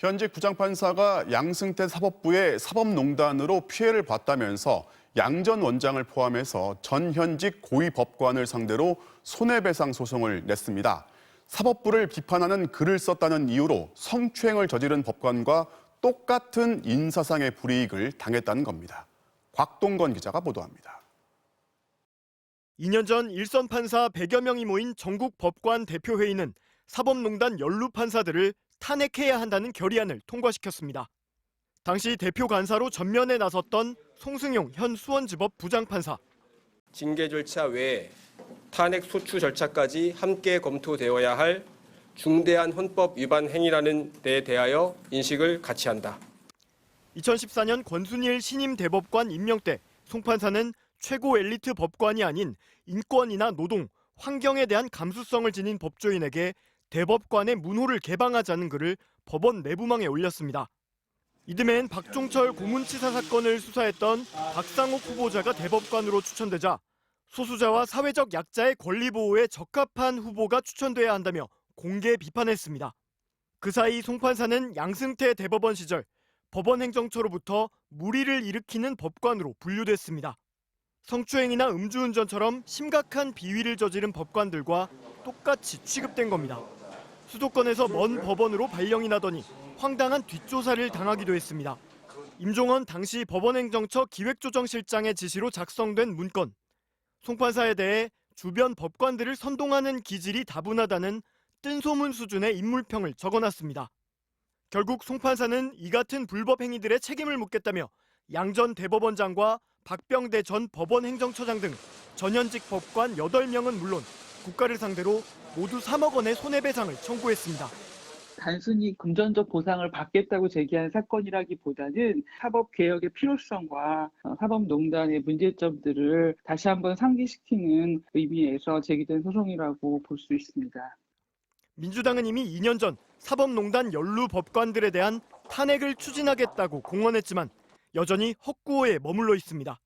현직 부장판사가 양승태 사법부의 사법농단으로 피해를 봤다면서 양 전 원장을 포함해서 전 현직 고위 법관을 상대로 손해배상 소송을 냈습니다. 사법부를 비판하는 글을 썼다는 이유로 성추행을 저지른 법관과 똑같은 인사상의 불이익을 당했다는 겁니다. 곽동건 기자가 보도합니다. 2년 전 일선 판사 100여 명이 모인 전국 법관 대표회의는 사법농단 연루 판사들을 탄핵해야 한다는 결의안을 통과시켰습니다. 당시 대표 간사로 전면에 나섰던 송승용 현 수원지법 부장판사. 징계 절차 외에 탄핵 소추 절차까지 함께 검토되어야 할 중대한 헌법 위반 행위라는 데 대하여 인식을 같이 한다. 2014년 권순일 신임 대법관 임명 때 송 판사는 최고 엘리트 법관이 아닌 인권이나 노동, 환경에 대한 감수성을 지닌 법조인에게 대법관의 문호를 개방하자는 글을 법원 내부망에 올렸습니다. 이듬해엔 박종철 고문치사 사건을 수사했던 박상옥 후보자가 대법관으로 추천되자 소수자와 사회적 약자의 권리 보호에 적합한 후보가 추천돼야 한다며 공개 비판했습니다. 그 사이 송 판사는 양승태 대법원 시절 법원행정처로부터 물의를 일으키는 법관으로 분류됐습니다. 성추행이나 음주운전처럼 심각한 비위를 저지른 법관들과 똑같이 취급된 겁니다. 수도권에서 먼 법원으로 발령이 나더니 황당한 뒷조사를 당하기도 했습니다. 임종원 당시 법원행정처 기획조정실장의 지시로 작성된 문건. 송 판사에 대해 주변 법관들을 선동하는 기질이 다분하다는 뜬소문 수준의 인물평을 적어놨습니다. 결국 송 판사는 이 같은 불법 행위들의 책임을 묻겠다며 양 전 대법원장과 박병대 전 법원행정처장 등 전현직 법관 8명은 물론 국가를 상대로 모두 3억 원의 손해배상을 청구했습니다. 단순히 금전적 보상을 받겠다고 제기한 사건이라기보다는 사법개혁의 필요성과 사법농단의 문제점들을 다시 한번 상기시키는 의미에서 제기된 소송이라고 볼 수 있습니다. 민주당은 이미 2년 전 사법농단 연루 법관들에 대한 탄핵을 추진하겠다고 공언했지만 여전히 헛구호에 머물러 있습니다.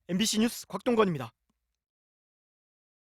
MBC 뉴스 곽동건입니다.